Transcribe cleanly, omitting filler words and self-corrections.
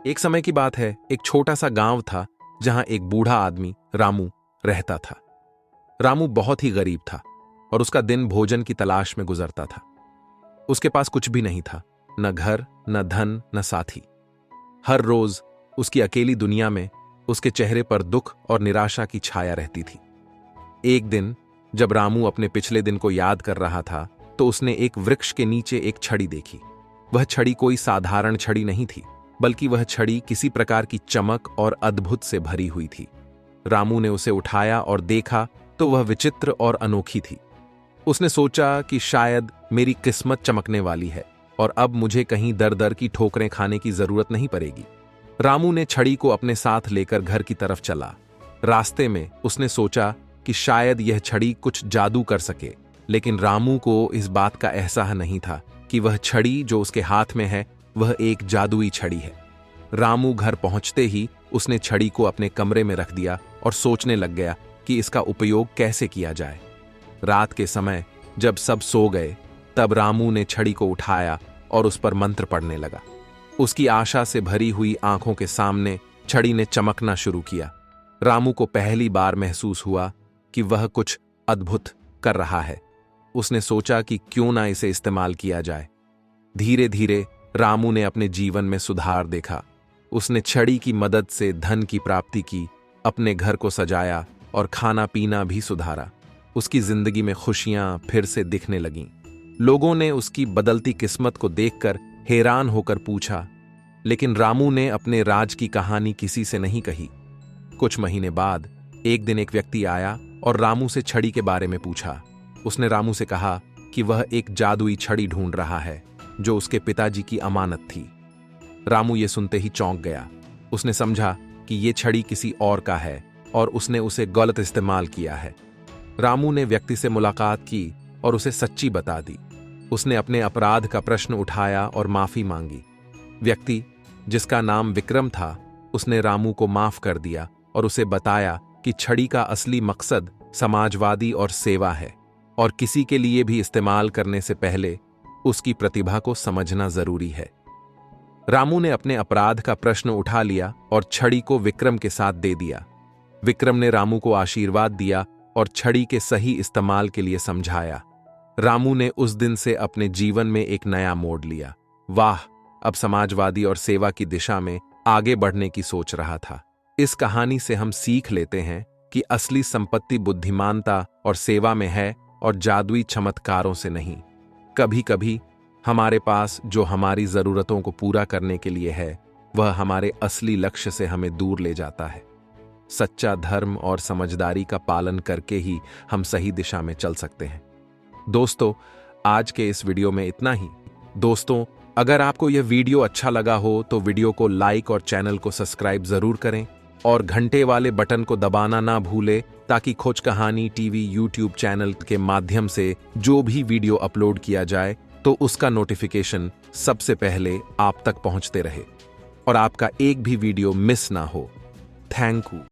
एक समय की बात है, एक छोटा सा गांव था जहां एक बूढ़ा आदमी रामू रहता था। रामू बहुत ही गरीब था और उसका दिन भोजन की तलाश में गुजरता था। उसके पास कुछ भी नहीं था, न घर, न धन, न साथी। हर रोज उसकी अकेली दुनिया में उसके चेहरे पर दुख और निराशा की छाया रहती थी। एक दिन जब रामू अपने पिछले दिन को याद कर रहा था तो उसने एक वृक्ष के नीचे एक छड़ी देखी। वह छड़ी कोई साधारण छड़ी नहीं थी, बल्कि वह छड़ी किसी प्रकार की चमक और अद्भुत से भरी हुई थी। रामू ने उसे उठाया और देखा तो वह विचित्र और अनोखी थी। उसने सोचा कि शायद मेरी किस्मत चमकने वाली है और अब मुझे कहीं दर दर की ठोकरें खाने की जरूरत नहीं पड़ेगी। रामू ने छड़ी को अपने साथ लेकर घर की तरफ चला। रास्ते में उसने सोचा कि शायद यह छड़ी कुछ जादू कर सके, लेकिन रामू को इस बात का एहसास नहीं था कि वह छड़ी जो उसके हाथ में है वह एक जादुई छड़ी है। रामू घर पहुंचते ही उसने छड़ी को अपने कमरे में रख दिया और सोचने लग गया कि इसका उपयोग कैसे किया जाए। रात के समय जब सब सो गए तब रामू ने छड़ी को उठाया और उस पर मंत्र पढ़ने लगा। उसकी आशा से भरी हुई आंखों के सामने छड़ी ने चमकना शुरू किया। रामू को पहली बार महसूस हुआ कि वह कुछ अद्भुत कर रहा है। उसने सोचा कि क्यों ना इसे इस्तेमाल किया जाए। धीरे धीरे रामू ने अपने जीवन में सुधार देखा। उसने छड़ी की मदद से धन की प्राप्ति की, अपने घर को सजाया और खाना पीना भी सुधारा। उसकी जिंदगी में खुशियां फिर से दिखने लगीं। लोगों ने उसकी बदलती किस्मत को देखकर हैरान होकर पूछा, लेकिन रामू ने अपने राज की कहानी किसी से नहीं कही। कुछ महीने बाद एक दिन एक व्यक्ति आया और रामू से छड़ी के बारे में पूछा। उसने रामू से कहा कि वह एक जादुई छड़ी ढूंढ रहा है जो उसके पिताजी की अमानत थी। रामू ये सुनते ही चौंक गया। उसने समझा कि ये छड़ी किसी और का है और उसने उसे गलत इस्तेमाल किया है। रामू ने व्यक्ति से मुलाकात की और उसे सच्ची बता दी। उसने अपने अपराध का प्रश्न उठाया और माफी मांगी। व्यक्ति, जिसका नाम विक्रम था, उसने रामू को माफ कर दिया और उसे बताया कि छड़ी का असली मकसद समाजवादी और सेवा है और किसी के लिए भी इस्तेमाल करने से पहले उसकी प्रतिभा को समझना जरूरी है। रामू ने अपने अपराध का प्रश्न उठा लिया और छड़ी को विक्रम के साथ दे दिया। विक्रम ने रामू को आशीर्वाद दिया और छड़ी के सही इस्तेमाल के लिए समझाया। रामू ने उस दिन से अपने जीवन में एक नया मोड़ लिया। वाह, अब समाजवादी और सेवा की दिशा में आगे बढ़ने की सोच रहा था। इस कहानी से हम सीख लेते हैं कि असली संपत्ति बुद्धिमानता और सेवा में है और जादुई चमत्कारों से नहीं। कभी कभी हमारे पास जो हमारी जरूरतों को पूरा करने के लिए है वह हमारे असली लक्ष्य से हमें दूर ले जाता है। सच्चा धर्म और समझदारी का पालन करके ही हम सही दिशा में चल सकते हैं। दोस्तों, आज के इस वीडियो में इतना ही। दोस्तों, अगर आपको यह वीडियो अच्छा लगा हो तो वीडियो को लाइक और चैनल को सब्सक्राइब जरूर करें और घंटे वाले बटन को दबाना ना भूलें ताकि खोज कहानी टीवी यूट्यूब चैनल के माध्यम से जो भी वीडियो अपलोड किया जाए तो उसका नोटिफिकेशन सबसे पहले आप तक पहुंचते रहे और आपका एक भी वीडियो मिस ना हो। Thank you.